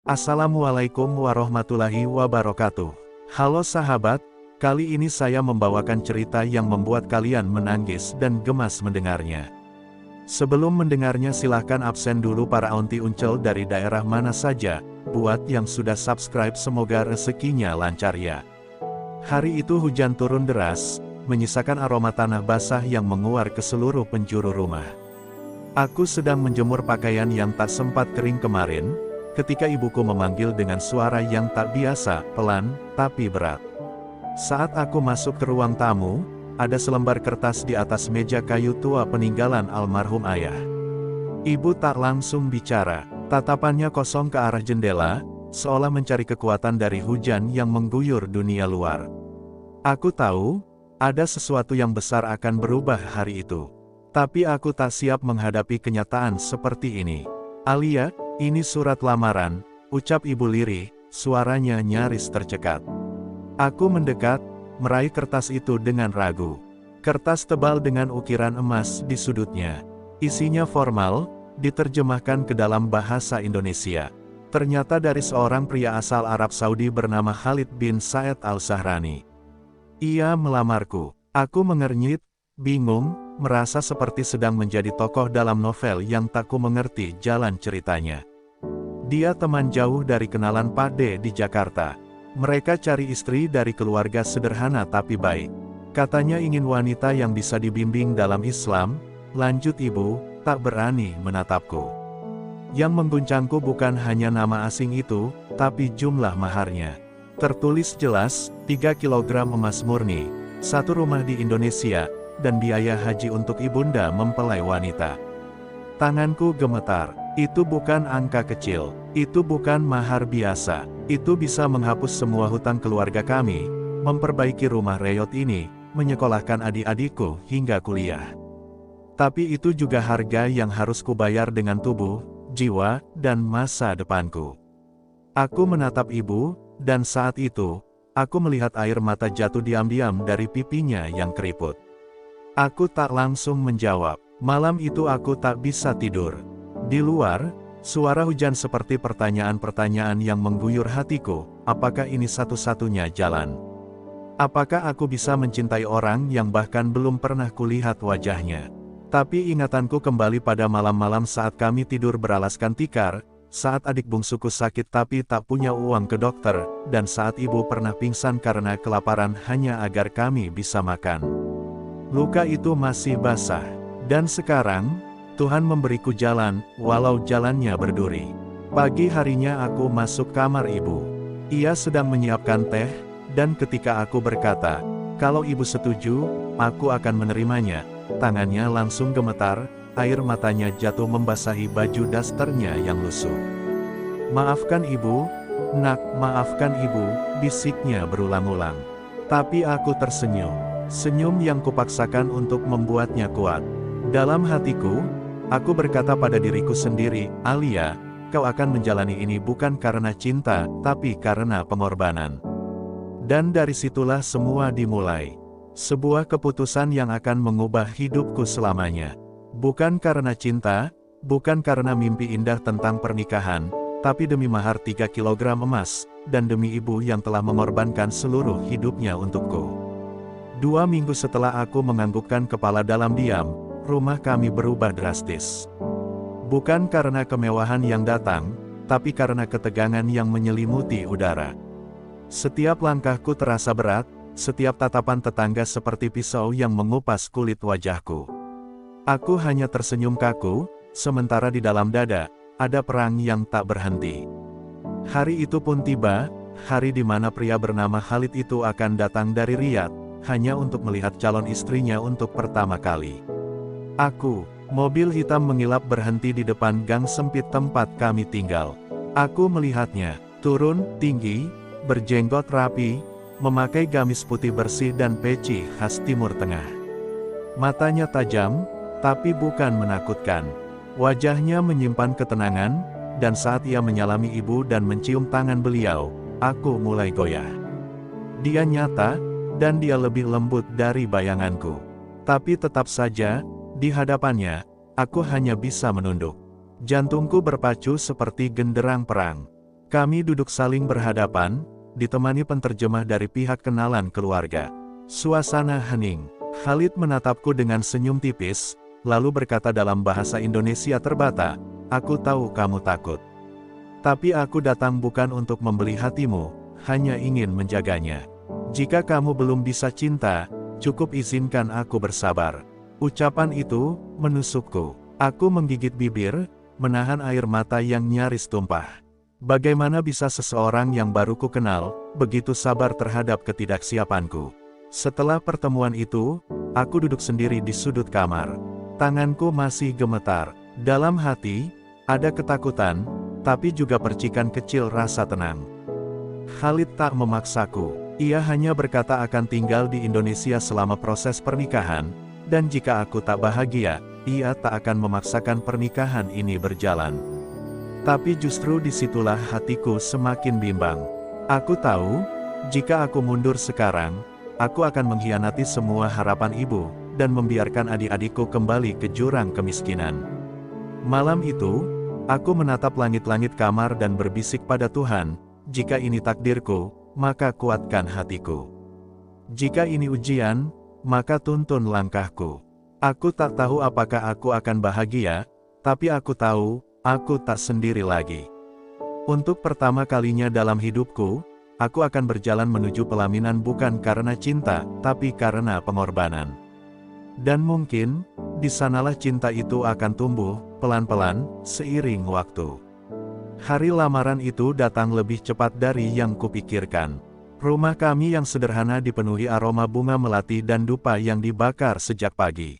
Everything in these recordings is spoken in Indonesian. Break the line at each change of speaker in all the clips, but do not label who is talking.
Assalamualaikum warahmatullahi wabarakatuh. Halo sahabat, kali ini saya membawakan cerita yang membuat kalian menangis dan gemas mendengarnya. Sebelum mendengarnya silahkan absen dulu para onti uncel dari daerah mana saja. Buat yang sudah subscribe semoga rezekinya lancar ya. Hari itu hujan turun deras, menyisakan aroma tanah basah yang menguar ke seluruh penjuru rumah. Aku sedang menjemur pakaian yang tak sempat kering kemarin, ketika ibuku memanggil dengan suara yang tak biasa, pelan, tapi berat. Saat aku masuk ke ruang tamu, ada selembar kertas di atas meja kayu tua peninggalan almarhum ayah. Ibu tak langsung bicara, tatapannya kosong ke arah jendela, seolah mencari kekuatan dari hujan yang mengguyur dunia luar. Aku tahu, ada sesuatu yang besar akan berubah hari itu. Tapi aku tak siap menghadapi kenyataan seperti ini. Alia, ini surat lamaran, ucap ibu lirih, suaranya nyaris tercekat. Aku mendekat, meraih kertas itu dengan ragu. Kertas tebal dengan ukiran emas di sudutnya. Isinya formal, diterjemahkan ke dalam bahasa Indonesia. Ternyata dari seorang pria asal Arab Saudi bernama Khalid bin Said Al-Zahrani. Ia melamarku. Aku mengernyit, bingung, merasa seperti sedang menjadi tokoh dalam novel yang tak ku mengerti jalan ceritanya. Dia teman jauh dari kenalan Pak D di Jakarta. Mereka cari istri dari keluarga sederhana tapi baik. Katanya ingin wanita yang bisa dibimbing dalam Islam, lanjut ibu, tak berani menatapku. Yang mengguncangku bukan hanya nama asing itu, tapi jumlah maharnya. Tertulis jelas, 3 kilogram emas murni, satu rumah di Indonesia, dan biaya haji untuk ibunda mempelai wanita. Tanganku gemetar. Itu bukan angka kecil. Itu bukan mahar biasa. Itu bisa menghapus semua hutang keluarga kami, memperbaiki rumah reyot ini, menyekolahkan adik-adikku hingga kuliah. Tapi itu juga harga yang harus kubayar dengan tubuh, jiwa, dan masa depanku. Aku menatap ibu, dan saat itu, aku melihat air mata jatuh diam-diam dari pipinya yang keriput. Aku tak langsung menjawab. Malam itu aku tak bisa tidur. Di luar, suara hujan seperti pertanyaan-pertanyaan yang mengguyur hatiku. Apakah ini satu-satunya jalan? Apakah aku bisa mencintai orang yang bahkan belum pernah kulihat wajahnya? Tapi ingatanku kembali pada malam-malam saat kami tidur beralaskan tikar, saat adik bungsuku sakit tapi tak punya uang ke dokter, dan saat ibu pernah pingsan karena kelaparan hanya agar kami bisa makan. Luka itu masih basah. Dan sekarang, Tuhan memberiku jalan, walau jalannya berduri. Pagi harinya aku masuk kamar ibu. Ia sedang menyiapkan teh, dan ketika aku berkata, kalau ibu setuju, aku akan menerimanya. Tangannya langsung gemetar, air matanya jatuh membasahi baju dasternya yang lusuh. Maafkan ibu, nak, maafkan ibu, bisiknya berulang-ulang. Tapi aku tersenyum. Senyum yang kupaksakan untuk membuatnya kuat. Dalam hatiku, aku berkata pada diriku sendiri, Alia, kau akan menjalani ini bukan karena cinta, tapi karena pengorbanan. Dan dari situlah semua dimulai. Sebuah keputusan yang akan mengubah hidupku selamanya. Bukan karena cinta, bukan karena mimpi indah tentang pernikahan, tapi demi mahar 3 kilogram emas, dan demi ibu yang telah mengorbankan seluruh hidupnya untukku. 2 minggu setelah aku menganggukkan kepala dalam diam, rumah kami berubah drastis. Bukan karena kemewahan yang datang, tapi karena ketegangan yang menyelimuti udara. Setiap langkahku terasa berat, setiap tatapan tetangga seperti pisau yang mengupas kulit wajahku. Aku hanya tersenyum kaku, sementara di dalam dada, ada perang yang tak berhenti. Hari itu pun tiba, hari di mana pria bernama Khalid itu akan datang dari Riyadh, hanya untuk melihat calon istrinya untuk pertama kali. Mobil hitam mengilap berhenti di depan gang sempit tempat kami tinggal. Aku melihatnya, turun, tinggi, berjenggot rapi, memakai gamis putih bersih dan peci khas Timur Tengah. Matanya tajam, tapi bukan menakutkan. Wajahnya menyimpan ketenangan, dan saat ia menyalami ibu dan mencium tangan beliau, aku mulai goyah. Dia nyata, dan dia lebih lembut dari bayanganku. Tapi tetap saja, di hadapannya, aku hanya bisa menunduk. Jantungku berpacu seperti genderang perang. Kami duduk saling berhadapan, ditemani penterjemah dari pihak kenalan keluarga. Suasana hening. Khalid menatapku dengan senyum tipis, lalu berkata dalam bahasa Indonesia terbata, "Aku tahu kamu takut. Tapi aku datang bukan untuk membeli hatimu, hanya ingin menjaganya. Jika kamu belum bisa cinta, cukup izinkan aku bersabar." Ucapan itu menusukku. Aku menggigit bibir, menahan air mata yang nyaris tumpah. Bagaimana bisa seseorang yang baru ku kenal, begitu sabar terhadap ketidaksiapanku? Setelah pertemuan itu, aku duduk sendiri di sudut kamar. Tanganku masih gemetar. Dalam hati, ada ketakutan, tapi juga percikan kecil rasa tenang. Khalid tak memaksaku. Ia hanya berkata akan tinggal di Indonesia selama proses pernikahan, dan jika aku tak bahagia, ia tak akan memaksakan pernikahan ini berjalan. Tapi justru disitulah hatiku semakin bimbang. Aku tahu, jika aku mundur sekarang, aku akan mengkhianati semua harapan ibu, dan membiarkan adik-adikku kembali ke jurang kemiskinan. Malam itu, aku menatap langit-langit kamar dan berbisik pada Tuhan, jika ini takdirku, maka kuatkan hatiku. Jika ini ujian, maka tuntun langkahku. Aku tak tahu apakah aku akan bahagia, tapi aku tahu, aku tak sendiri lagi. Untuk pertama kalinya dalam hidupku, aku akan berjalan menuju pelaminan bukan karena cinta, tapi karena pengorbanan. Dan mungkin, di sanalah cinta itu akan tumbuh, pelan-pelan, seiring waktu. Hari lamaran itu datang lebih cepat dari yang kupikirkan. Rumah kami yang sederhana dipenuhi aroma bunga melati dan dupa yang dibakar sejak pagi.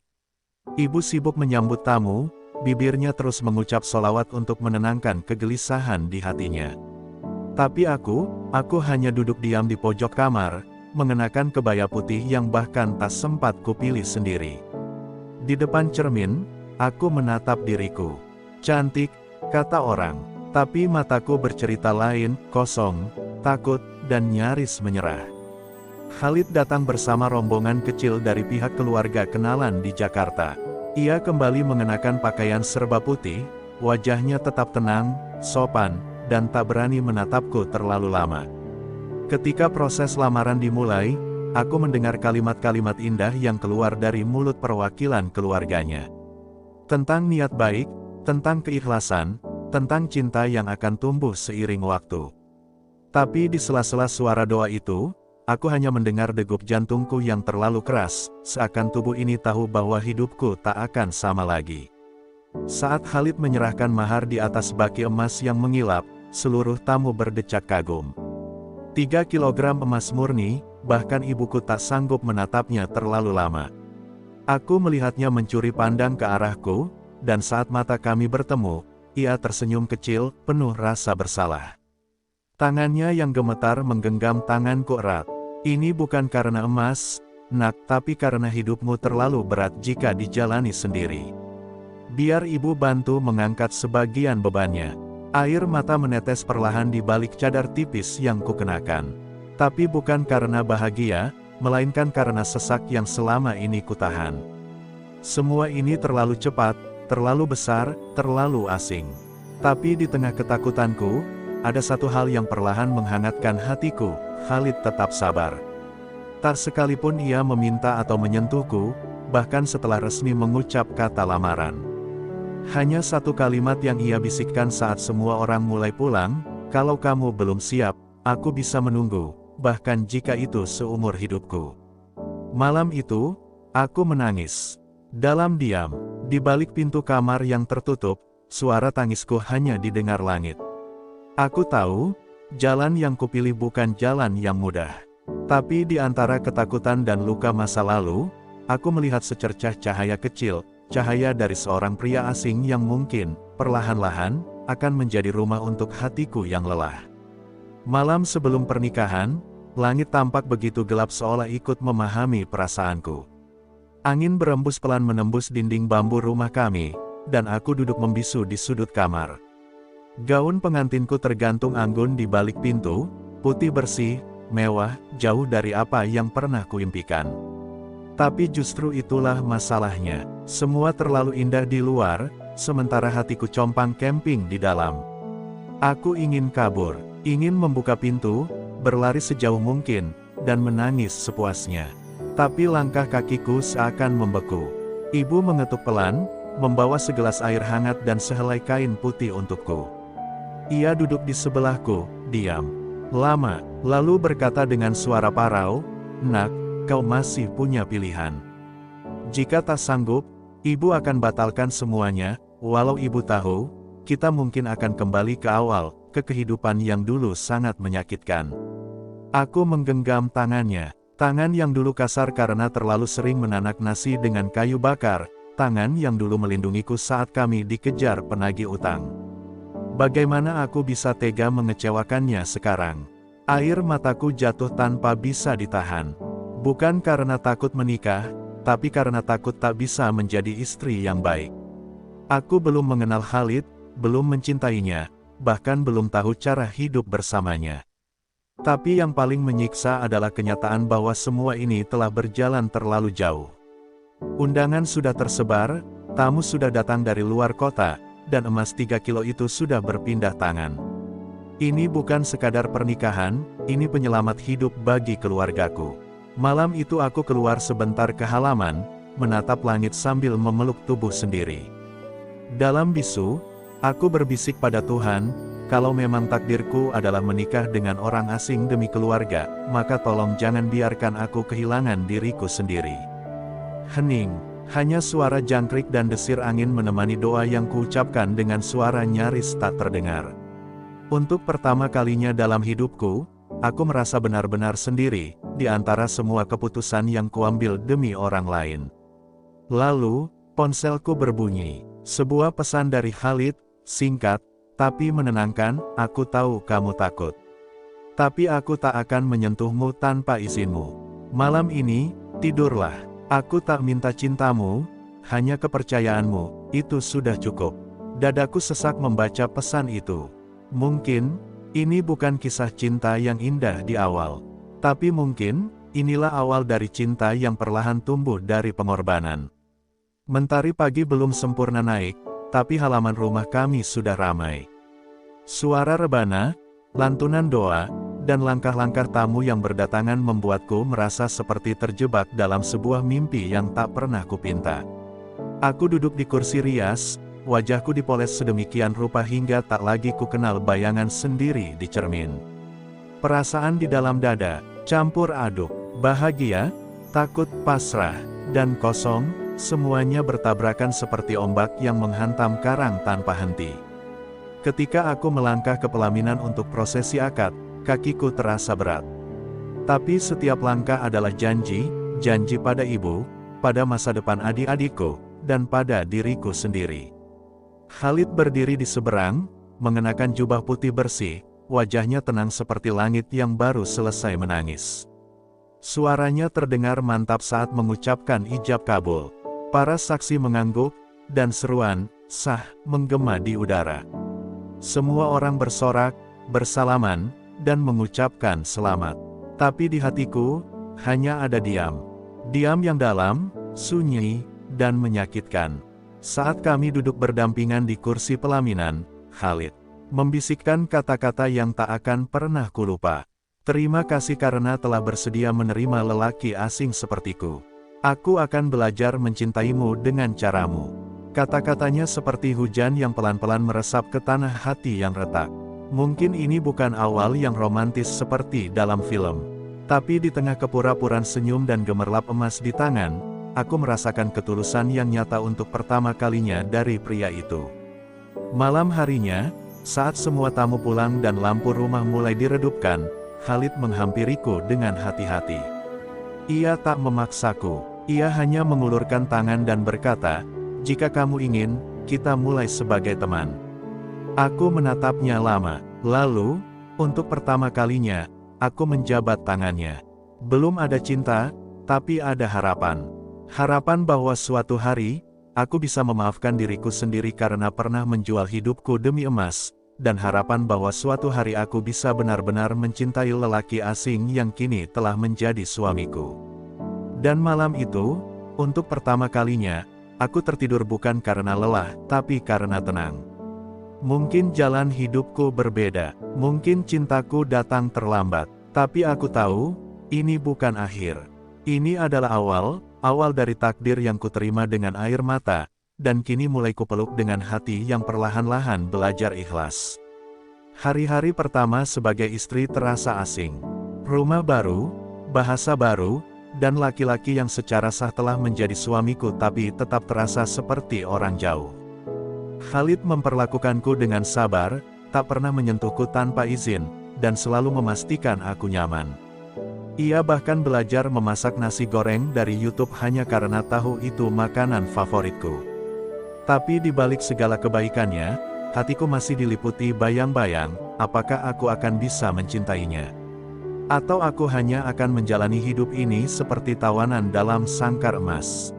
Ibu sibuk menyambut tamu, bibirnya terus mengucap sholawat untuk menenangkan kegelisahan di hatinya. Tapi aku hanya duduk diam di pojok kamar, mengenakan kebaya putih yang bahkan tak sempat kupilih sendiri. Di depan cermin, aku menatap diriku. Cantik, kata orang, tapi mataku bercerita lain, kosong, takut, dan nyaris menyerah. Khalid datang bersama rombongan kecil dari pihak keluarga kenalan di Jakarta. Ia kembali mengenakan pakaian serba putih, wajahnya tetap tenang, sopan, dan tak berani menatapku terlalu lama. Ketika proses lamaran dimulai, aku mendengar kalimat-kalimat indah yang keluar dari mulut perwakilan keluarganya. Tentang niat baik, tentang keikhlasan, tentang cinta yang akan tumbuh seiring waktu. Tapi di sela-sela suara doa itu, aku hanya mendengar degup jantungku yang terlalu keras, seakan tubuh ini tahu bahwa hidupku tak akan sama lagi. Saat Khalid menyerahkan mahar di atas baki emas yang mengilap, seluruh tamu berdecak kagum. 3 kilogram emas murni, bahkan ibuku tak sanggup menatapnya terlalu lama. Aku melihatnya mencuri pandang ke arahku, dan saat mata kami bertemu, ia tersenyum kecil, penuh rasa bersalah. Tangannya yang gemetar menggenggam tanganku erat. "Ini bukan karena emas, nak, tapi karena hidupmu terlalu berat jika dijalani sendiri. Biar ibu bantu mengangkat sebagian bebannya." Air mata menetes perlahan di balik cadar tipis yang kukenakan. Tapi bukan karena bahagia, melainkan karena sesak yang selama ini kutahan. Semua ini terlalu cepat, terlalu besar, terlalu asing. Tapi di tengah ketakutanku, ada satu hal yang perlahan menghangatkan hatiku. Khalid tetap sabar. Tak sekalipun ia meminta atau menyentuhku, bahkan setelah resmi mengucap kata lamaran. Hanya satu kalimat yang ia bisikkan saat semua orang mulai pulang, "Kalau kamu belum siap, aku bisa menunggu, bahkan jika itu seumur hidupku." Malam itu, aku menangis. Dalam diam, di balik pintu kamar yang tertutup, suara tangisku hanya didengar langit. Aku tahu, jalan yang kupilih bukan jalan yang mudah. Tapi di antara ketakutan dan luka masa lalu, aku melihat secercah cahaya kecil, cahaya dari seorang pria asing yang mungkin, perlahan-lahan, akan menjadi rumah untuk hatiku yang lelah. Malam sebelum pernikahan, langit tampak begitu gelap seolah ikut memahami perasaanku. Angin berembus pelan menembus dinding bambu rumah kami, dan aku duduk membisu di sudut kamar. Gaun pengantinku tergantung anggun di balik pintu, putih bersih, mewah, jauh dari apa yang pernah kuimpikan. Tapi justru itulah masalahnya. Semua terlalu indah di luar, sementara hatiku compang camping di dalam. Aku ingin kabur, ingin membuka pintu, berlari sejauh mungkin, dan menangis sepuasnya. Tapi langkah kakiku seakan membeku. Ibu mengetuk pelan, membawa segelas air hangat dan sehelai kain putih untukku. Ia duduk di sebelahku, diam. Lama, lalu berkata dengan suara parau, "Nak, kau masih punya pilihan. Jika tak sanggup, ibu akan batalkan semuanya, walau ibu tahu, kita mungkin akan kembali ke awal, ke kehidupan yang dulu sangat menyakitkan." Aku menggenggam tangannya, tangan yang dulu kasar karena terlalu sering menanak nasi dengan kayu bakar, tangan yang dulu melindungiku saat kami dikejar penagih utang. Bagaimana aku bisa tega mengecewakannya sekarang? Air mataku jatuh tanpa bisa ditahan. Bukan karena takut menikah, tapi karena takut tak bisa menjadi istri yang baik. Aku belum mengenal Khalid, belum mencintainya, bahkan belum tahu cara hidup bersamanya. Tapi yang paling menyiksa adalah kenyataan bahwa semua ini telah berjalan terlalu jauh. Undangan sudah tersebar, tamu sudah datang dari luar kota, dan emas 3 kilo itu sudah berpindah tangan. Ini bukan sekadar pernikahan, ini penyelamat hidup bagi keluargaku. Malam itu aku keluar sebentar ke halaman, menatap langit sambil memeluk tubuh sendiri. Dalam bisu, aku berbisik pada Tuhan, kalau memang takdirku adalah menikah dengan orang asing demi keluarga, maka tolong jangan biarkan aku kehilangan diriku sendiri. Hening, hanya suara jangkrik dan desir angin menemani doa yang kuucapkan dengan suara nyaris tak terdengar. Untuk pertama kalinya dalam hidupku, aku merasa benar-benar sendiri, di antara semua keputusan yang kuambil demi orang lain. Lalu, ponselku berbunyi, sebuah pesan dari Khalid, singkat, tapi menenangkan, "Aku tahu kamu takut. Tapi aku tak akan menyentuhmu tanpa izinmu. Malam ini, tidurlah. Aku tak minta cintamu, hanya kepercayaanmu, itu sudah cukup." Dadaku sesak membaca pesan itu. Mungkin, ini bukan kisah cinta yang indah di awal. Tapi mungkin, inilah awal dari cinta yang perlahan tumbuh dari pengorbanan. Mentari pagi belum sempurna naik, tapi halaman rumah kami sudah ramai. Suara rebana, lantunan doa, dan langkah-langkah tamu yang berdatangan membuatku merasa seperti terjebak dalam sebuah mimpi yang tak pernah kupinta. Aku duduk di kursi rias, wajahku dipoles sedemikian rupa hingga tak lagi kukenal bayangan sendiri di cermin. Perasaan di dalam dada, campur aduk, bahagia, takut, pasrah, dan kosong, semuanya bertabrakan seperti ombak yang menghantam karang tanpa henti. Ketika aku melangkah ke pelaminan untuk prosesi akad, kakiku terasa berat. Tapi setiap langkah adalah janji pada ibu, pada masa depan adik-adikku, dan pada diriku sendiri. Khalid berdiri di seberang, mengenakan jubah putih bersih, wajahnya tenang seperti langit yang baru selesai menangis. Suaranya terdengar mantap saat mengucapkan ijab kabul. Para saksi mengangguk, dan seruan, "Sah," menggema di udara. Semua orang bersorak, bersalaman, dan mengucapkan selamat. Tapi di hatiku, hanya ada diam. Diam yang dalam, sunyi, dan menyakitkan. Saat kami duduk berdampingan di kursi pelaminan, Khalid membisikkan kata-kata yang tak akan pernah kulupa. "Terima kasih karena telah bersedia menerima lelaki asing sepertiku. Aku akan belajar mencintaimu dengan caramu." Kata-katanya seperti hujan yang pelan-pelan meresap ke tanah hati yang retak. Mungkin ini bukan awal yang romantis seperti dalam film. Tapi di tengah kepura-puraan senyum dan gemerlap emas di tangan, aku merasakan ketulusan yang nyata untuk pertama kalinya dari pria itu. Malam harinya, saat semua tamu pulang dan lampu rumah mulai diredupkan, Khalid menghampiriku dengan hati-hati. Ia tak memaksaku, ia hanya mengulurkan tangan dan berkata, "Jika kamu ingin, kita mulai sebagai teman." Aku menatapnya lama, lalu, untuk pertama kalinya, aku menjabat tangannya. Belum ada cinta, tapi ada harapan. Harapan bahwa suatu hari, aku bisa memaafkan diriku sendiri karena pernah menjual hidupku demi emas, dan harapan bahwa suatu hari aku bisa benar-benar mencintai lelaki asing yang kini telah menjadi suamiku. Dan malam itu, untuk pertama kalinya, aku tertidur bukan karena lelah, tapi karena tenang. Mungkin jalan hidupku berbeda, mungkin cintaku datang terlambat, tapi aku tahu, ini bukan akhir. Ini adalah awal dari takdir yang kuterima dengan air mata, dan kini mulai kupeluk dengan hati yang perlahan-lahan belajar ikhlas. Hari-hari pertama sebagai istri terasa asing. Rumah baru, bahasa baru, dan laki-laki yang secara sah telah menjadi suamiku tapi tetap terasa seperti orang jauh. Khalid memperlakukanku dengan sabar, tak pernah menyentuhku tanpa izin, dan selalu memastikan aku nyaman. Ia bahkan belajar memasak nasi goreng dari YouTube hanya karena tahu itu makanan favoritku. Tapi di balik segala kebaikannya, hatiku masih diliputi bayang-bayang, apakah aku akan bisa mencintainya? Atau aku hanya akan menjalani hidup ini seperti tawanan dalam sangkar emas?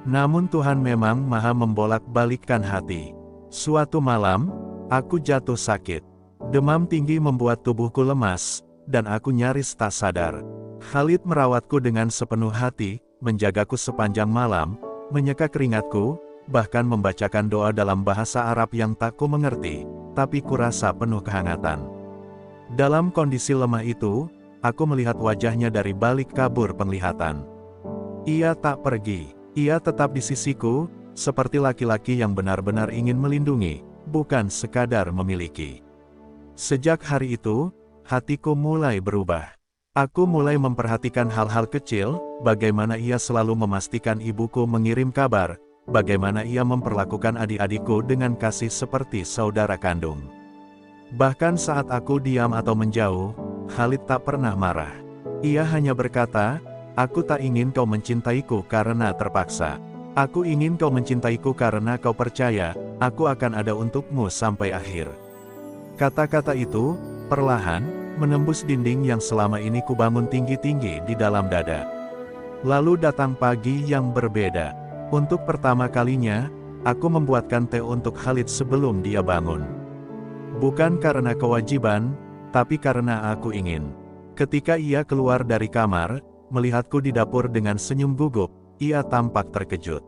Namun Tuhan memang maha membolak-balikkan hati. Suatu malam, aku jatuh sakit. Demam tinggi membuat tubuhku lemas, dan aku nyaris tak sadar. Khalid merawatku dengan sepenuh hati, menjagaku sepanjang malam, menyeka keringatku, bahkan membacakan doa dalam bahasa Arab yang tak ku mengerti, tapi kurasa penuh kehangatan. Dalam kondisi lemah itu, aku melihat wajahnya dari balik kabur penglihatan. Ia tak pergi. Ia tetap di sisiku, seperti laki-laki yang benar-benar ingin melindungi, bukan sekadar memiliki. Sejak hari itu, hatiku mulai berubah. Aku mulai memperhatikan hal-hal kecil, bagaimana ia selalu memastikan ibuku mengirim kabar, bagaimana ia memperlakukan adik-adikku dengan kasih seperti saudara kandung. Bahkan saat aku diam atau menjauh, Khalid tak pernah marah. Ia hanya berkata, "Aku tak ingin kau mencintaiku karena terpaksa. Aku ingin kau mencintaiku karena kau percaya, aku akan ada untukmu sampai akhir." Kata-kata itu, perlahan, menembus dinding yang selama ini kubangun tinggi-tinggi di dalam dada. Lalu datang pagi yang berbeda. Untuk pertama kalinya, aku membuatkan teh untuk Khalid sebelum dia bangun. Bukan karena kewajiban, tapi karena aku ingin. Ketika ia keluar dari kamar, melihatku di dapur dengan senyum gugup, ia tampak terkejut.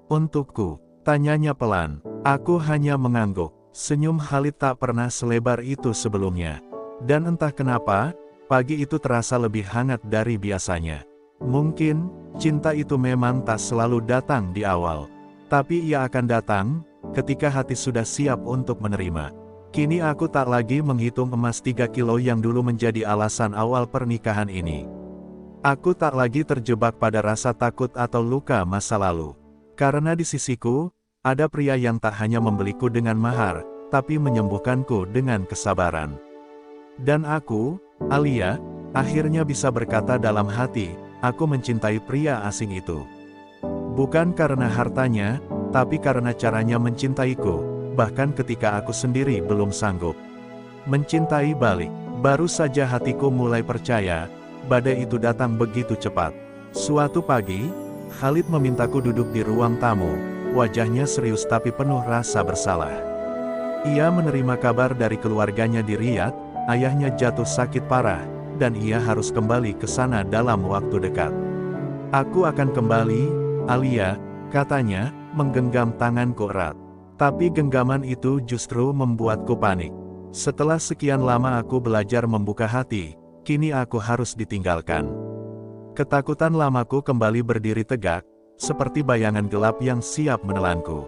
"Untukku?" tanyanya pelan. Aku hanya mengangguk. Senyum Khalid tak pernah selebar itu sebelumnya. Dan entah kenapa, pagi itu terasa lebih hangat dari biasanya. Mungkin, cinta itu memang tak selalu datang di awal. Tapi ia akan datang, ketika hati sudah siap untuk menerima. Kini aku tak lagi menghitung emas 3 kilo yang dulu menjadi alasan awal pernikahan ini. Aku tak lagi terjebak pada rasa takut atau luka masa lalu. Karena di sisiku, ada pria yang tak hanya membeliku dengan mahar, tapi menyembuhkanku dengan kesabaran. Dan aku, Alia, akhirnya bisa berkata dalam hati, aku mencintai pria asing itu. Bukan karena hartanya, tapi karena caranya mencintaiku, bahkan ketika aku sendiri belum sanggup. Mencintai balik, baru saja hatiku mulai percaya, badai itu datang begitu cepat. Suatu pagi, Khalid memintaku duduk di ruang tamu, wajahnya serius tapi penuh rasa bersalah. Ia menerima kabar dari keluarganya di Riyadh, ayahnya jatuh sakit parah, dan ia harus kembali ke sana dalam waktu dekat. "Aku akan kembali, Alia," katanya, menggenggam tanganku erat. Tapi genggaman itu justru membuatku panik. Setelah sekian lama aku belajar membuka hati, kini aku harus ditinggalkan. Ketakutan lamaku kembali berdiri tegak, seperti bayangan gelap yang siap menelanku.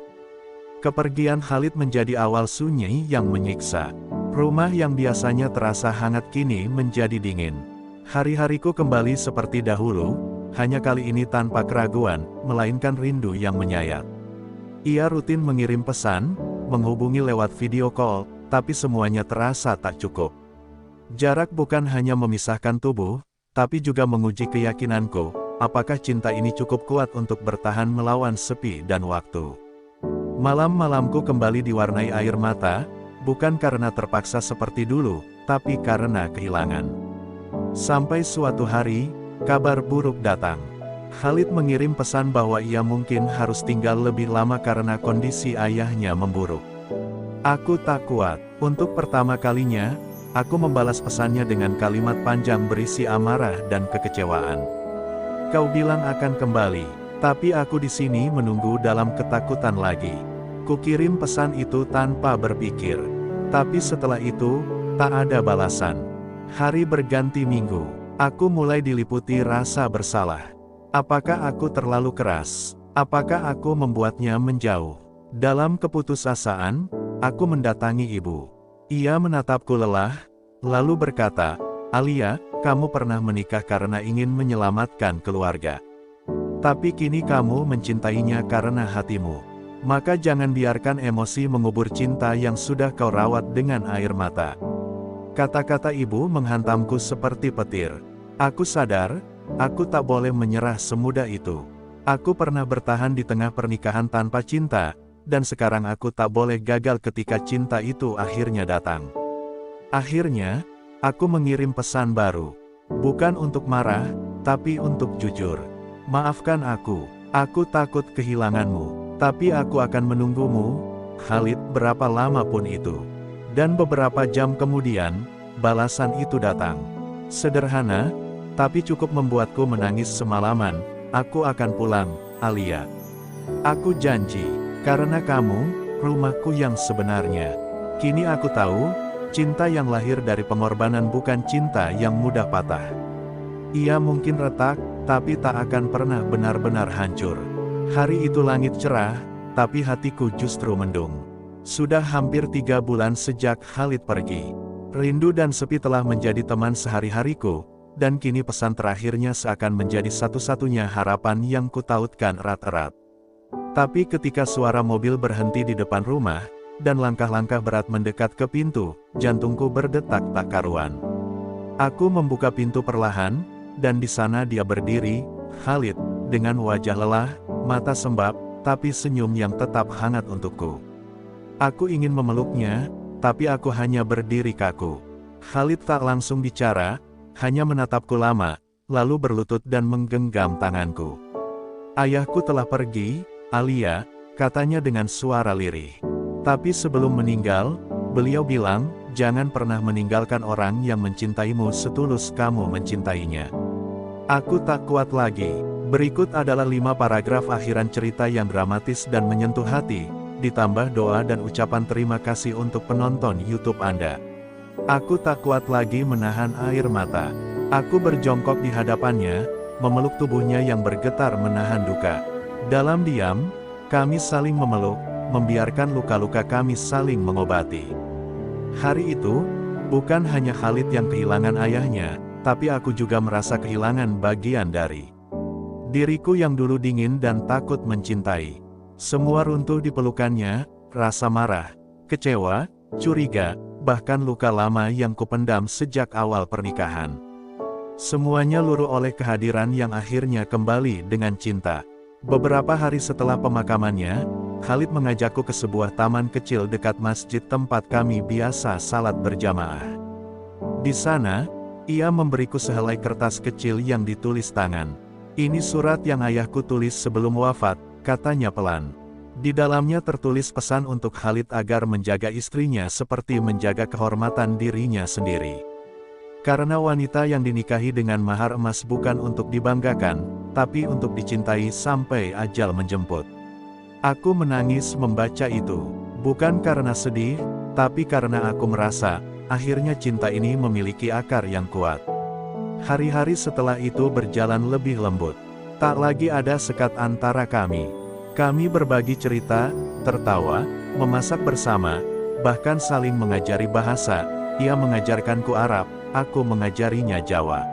Kepergian Khalid menjadi awal sunyi yang menyiksa. Rumah yang biasanya terasa hangat kini menjadi dingin. Hari-hariku kembali seperti dahulu, hanya kali ini tanpa keraguan, melainkan rindu yang menyayat. Ia rutin mengirim pesan, menghubungi lewat video call, tapi semuanya terasa tak cukup. Jarak bukan hanya memisahkan tubuh, tapi juga menguji keyakinanku, apakah cinta ini cukup kuat untuk bertahan melawan sepi dan waktu. Malam-malamku kembali diwarnai air mata, bukan karena terpaksa seperti dulu, tapi karena kehilangan. Sampai suatu hari, kabar buruk datang. Khalid mengirim pesan bahwa ia mungkin harus tinggal lebih lama karena kondisi ayahnya memburuk. Aku tak kuat. Untuk pertama kalinya, aku membalas pesannya dengan kalimat panjang berisi amarah dan kekecewaan. "Kau bilang akan kembali, tapi aku di sini menunggu dalam ketakutan lagi." Kukirim pesan itu tanpa berpikir. Tapi setelah itu, tak ada balasan. Hari berganti minggu. Aku mulai diliputi rasa bersalah. Apakah aku terlalu keras? Apakah aku membuatnya menjauh? Dalam keputusasaan, aku mendatangi ibu. Ia menatapku lelah, lalu berkata, "Alia, kamu pernah menikah karena ingin menyelamatkan keluarga. Tapi kini kamu mencintainya karena hatimu. Maka jangan biarkan emosi mengubur cinta yang sudah kau rawat dengan air mata." Kata-kata ibu menghantamku seperti petir. Aku sadar, aku tak boleh menyerah semudah itu. Aku pernah bertahan di tengah pernikahan tanpa cinta, dan sekarang aku tak boleh gagal ketika cinta itu akhirnya datang. Akhirnya, aku mengirim pesan baru. Bukan untuk marah, tapi untuk jujur. "Maafkan aku takut kehilanganmu, tapi aku akan menunggumu, Khalid, berapa lama pun itu." Dan beberapa jam kemudian, balasan itu datang. Sederhana, tapi cukup membuatku menangis semalaman. "Aku akan pulang, Alia. Aku janji, karena kamu, rumahku yang sebenarnya." Kini aku tahu, cinta yang lahir dari pengorbanan bukan cinta yang mudah patah. Ia mungkin retak, tapi tak akan pernah benar-benar hancur. Hari itu langit cerah, tapi hatiku justru mendung. Sudah hampir 3 bulan sejak Khalid pergi. Rindu dan sepi telah menjadi teman sehari-hariku, dan kini pesan terakhirnya seakan menjadi satu-satunya harapan yang kutautkan erat-erat. Tapi ketika suara mobil berhenti di depan rumah, dan langkah-langkah berat mendekat ke pintu, jantungku berdetak tak karuan. Aku membuka pintu perlahan, dan di sana dia berdiri, Khalid, dengan wajah lelah, mata sembab, tapi senyum yang tetap hangat untukku. Aku ingin memeluknya, tapi aku hanya berdiri kaku. Khalid tak langsung bicara, hanya menatapku lama, lalu berlutut dan menggenggam tanganku. "Ayahku telah pergi, Alia," katanya dengan suara lirih. "Tapi sebelum meninggal, beliau bilang, jangan pernah meninggalkan orang yang mencintaimu setulus kamu mencintainya." Aku tak kuat lagi. Berikut adalah 5 paragraf akhiran cerita yang dramatis dan menyentuh hati, ditambah doa dan ucapan terima kasih untuk penonton YouTube Anda. Aku tak kuat lagi menahan air mata. Aku berjongkok di hadapannya, memeluk tubuhnya yang bergetar menahan duka. Dalam diam, kami saling memeluk, membiarkan luka-luka kami saling mengobati. Hari itu, bukan hanya Khalid yang kehilangan ayahnya, tapi aku juga merasa kehilangan bagian dari diriku yang dulu dingin dan takut mencintai. Semua runtuh di pelukannya, rasa marah, kecewa, curiga, bahkan luka lama yang kupendam sejak awal pernikahan. Semuanya luruh oleh kehadiran yang akhirnya kembali dengan cinta. Beberapa hari setelah pemakamannya, Khalid mengajakku ke sebuah taman kecil dekat masjid tempat kami biasa salat berjamaah. Di sana, ia memberiku sehelai kertas kecil yang ditulis tangan. "Ini surat yang ayahku tulis sebelum wafat," katanya pelan. Di dalamnya tertulis pesan untuk Khalid agar menjaga istrinya seperti menjaga kehormatan dirinya sendiri. Karena wanita yang dinikahi dengan mahar emas bukan untuk dibanggakan, tapi untuk dicintai sampai ajal menjemput. Aku menangis membaca itu, bukan karena sedih, tapi karena aku merasa, akhirnya cinta ini memiliki akar yang kuat. Hari-hari setelah itu berjalan lebih lembut. Tak lagi ada sekat antara kami. Kami berbagi cerita, tertawa, memasak bersama, bahkan saling mengajari bahasa. Ia mengajarkanku Arab, aku mengajarinya Jawa.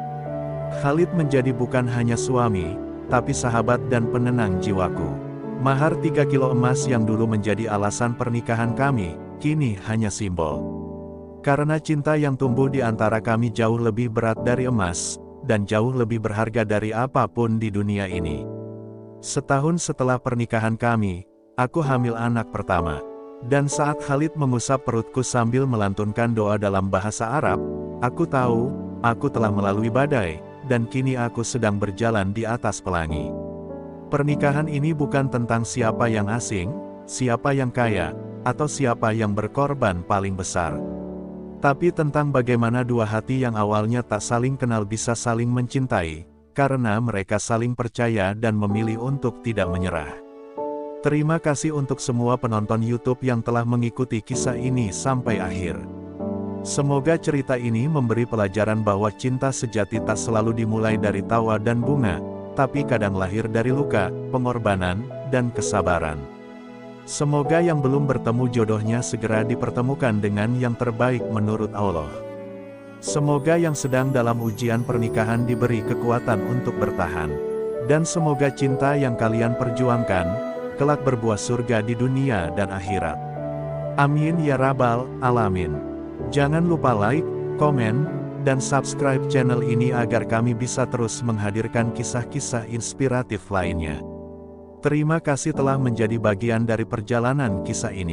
Khalid menjadi bukan hanya suami, tapi sahabat dan penenang jiwaku. Mahar 3 kilo emas yang dulu menjadi alasan pernikahan kami, kini hanya simbol. Karena cinta yang tumbuh di antara kami jauh lebih berat dari emas, dan jauh lebih berharga dari apapun di dunia ini. Setahun setelah pernikahan kami, aku hamil anak pertama. Dan saat Khalid mengusap perutku sambil melantunkan doa dalam bahasa Arab, aku tahu, aku telah melalui badai, dan kini aku sedang berjalan di atas pelangi. Pernikahan ini bukan tentang siapa yang asing, siapa yang kaya, atau siapa yang berkorban paling besar. Tapi tentang bagaimana dua hati yang awalnya tak saling kenal bisa saling mencintai, karena mereka saling percaya dan memilih untuk tidak menyerah. Terima kasih untuk semua penonton YouTube yang telah mengikuti kisah ini sampai akhir. Semoga cerita ini memberi pelajaran bahwa cinta sejati tak selalu dimulai dari tawa dan bunga, tapi kadang lahir dari luka, pengorbanan, dan kesabaran. Semoga yang belum bertemu jodohnya segera dipertemukan dengan yang terbaik menurut Allah. Semoga yang sedang dalam ujian pernikahan diberi kekuatan untuk bertahan. Dan semoga cinta yang kalian perjuangkan kelak berbuah surga di dunia dan akhirat. Amin ya rabbal alamin. Jangan lupa like, komen, dan subscribe channel ini agar kami bisa terus menghadirkan kisah-kisah inspiratif lainnya. Terima kasih telah menjadi bagian dari perjalanan kisah ini.